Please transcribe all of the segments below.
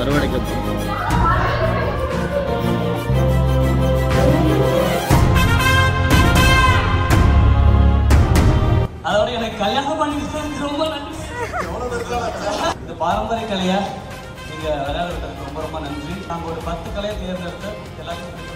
அறுவடைக்கு அதோட எனக்கு கல்யாணம் பண்ணி ரொம்ப நன்றி. இந்த பாரம்பரிய கலையை நீங்க விளையாடுறதுக்கு ரொம்ப ரொம்ப நன்றி. நாங்கள் ஒரு 10 கலையை தேர்ந்தெடுத்து எல்லாத்தையும்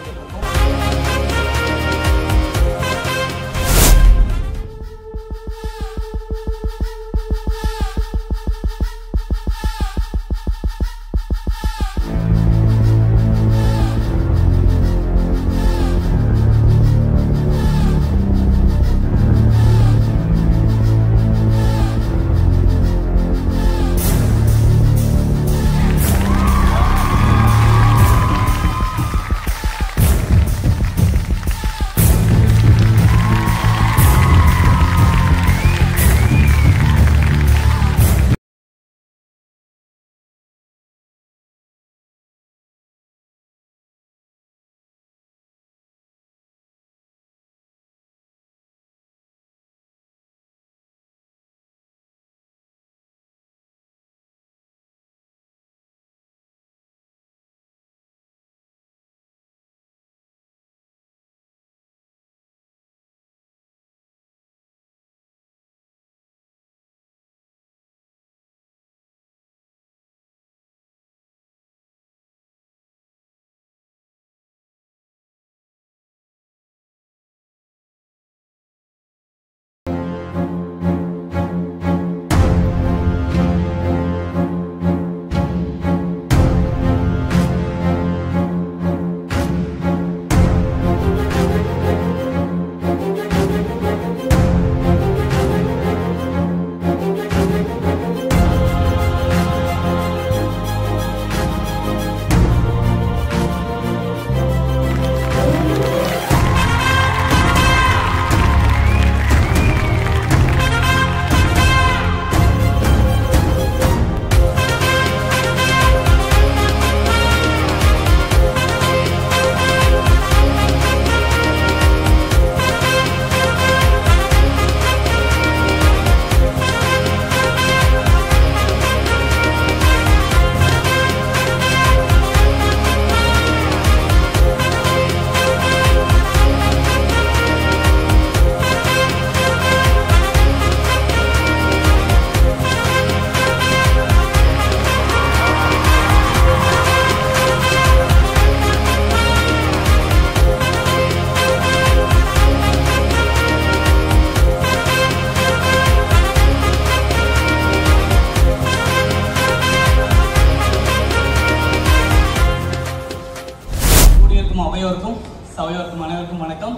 சபையோருக்கும் அனைவருக்கும் வணக்கம்.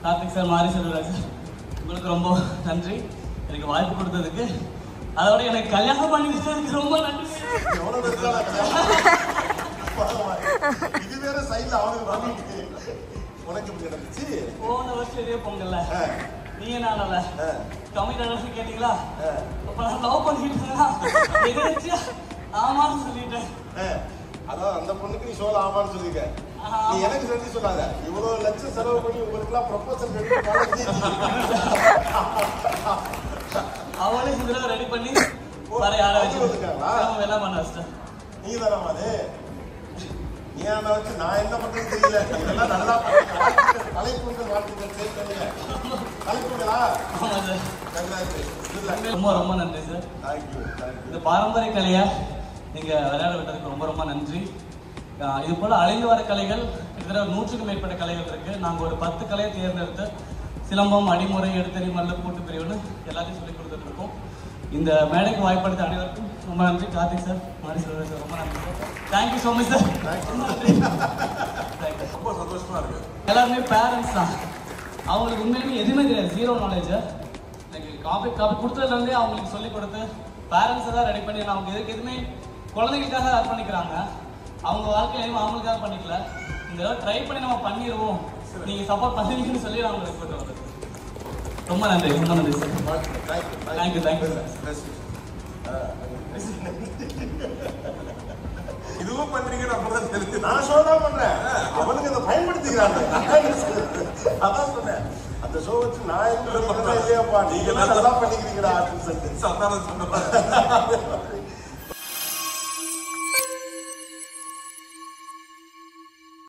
கார்த்திக் சார், மாரி செல்வராஜ் சார், உங்களுக்கு ரொம்ப நன்றி எனக்கு வாய்ப்பு கொடுத்ததுக்கு. அதோட எனக்கு கல்யாணம் பண்ணி வச்சதுக்கு ரொம்ப நன்றி. போன வருஷம் இதே பொங்கல்ல நீங்க நானல கமிட்டட் கேட்டீங்களா? அப்ப நான் லவ் பண்ணிட்டு ஆமான்னு சொல்லிட்டேன். அதான் அந்த பொண்ணுக்கு நீ சோழ ஆமான்னு சொல்லிருக்க. நீ எனக்கு நன்றி சொல்லாத. இவ்வளவு லட்சம் செலவு பண்ணி உங்களுக்கு எல்லாம் ப்ரொபோசல் அவளே இதுல ரெடி பண்ணி வர யார வச்சிருக்காங்களா? எல்லாம் பண்ண வச்சிட்டேன். நீங்க தானே அது நீ அதை வச்சு நான் என்ன பண்றது தெரியல. இதெல்லாம் நல்லா கலைப்பொங்கல் வாழ்த்துக்கள் சேர்த்தீங்க. கலைப்பொங்கலா? ஆமா சார். ரொம்ப ரொம்ப நன்றி சார். தேங்க்யூ. இந்த பாரம்பரிய கலையை நீங்க விளையாட விட்டதுக்கு ரொம்ப ரொம்ப நன்றி. இது போல அழிந்து வர கலைகள் கிட்டத்தட்ட 100க்கும் மேற்பட்ட கலைகள் இருக்கு. நாங்கள் ஒரு 10 கலையை தேர்ந்தெடுத்து சிலம்பம், அடிமுறை, எடுத்தறி, மல்ல, கூட்டு பிரிவுன்னு எல்லாத்தையும் சொல்லிக் கொடுத்துட்டு இருக்கோம். இந்த மேடைக்கு வாய்ப்படுத்த அனைவருக்கும் ரொம்ப நன்றி. கார்த்திக் சார், மாரி செல்வராஜ் சார், ரொம்ப நன்றி sir. Thank you so much sir. ரொம்ப சந்தோஷமா இருக்கு. எல்லாருமே பேரண்ட்ஸ் தான். அவங்களுக்கு உண்மையிலுமே எதுவுமே தெரியாது, 0 நாலேஜ். எனக்கு காப்பி கொடுத்ததுலேருந்தே அவங்களுக்கு சொல்லிக் கொடுத்து பேரண்ட்ஸை தான் ரெடி பண்ணி அவங்க எதுவுமே குழந்தைங்களுக்காக அர்ப்பணிக்கிறாங்க. அவங்க வாழ்க்கையிலையும் அவங்களுக்காக பண்ணிக்கல. இந்த ட்ரை பண்ணி நம்ம பண்ணிடுவோம், நீங்க சப்போர்ட் பண்ணுவீங்கன்னு சொல்லி நான் உங்களுக்கு கொண்டு வந்தேன். ரொம்ப நன்றி, ரொம்ப நன்றி சார். Thank you thank you sir. இதுவும் பண்றீங்கன்னு அப்பதான் தெரிஞ்சு நான் ஷோ தான் பண்றேன். அவனுக்கு அதை பயன்படுத்திக்கிறாங்க. அதான் சொன்னேன், அந்த ஷோ வச்சு நான் இல்லையாப்பா நீங்க நல்லா பண்ணிக்கிறீங்கடா அப்படின்னு சொல்லிட்டு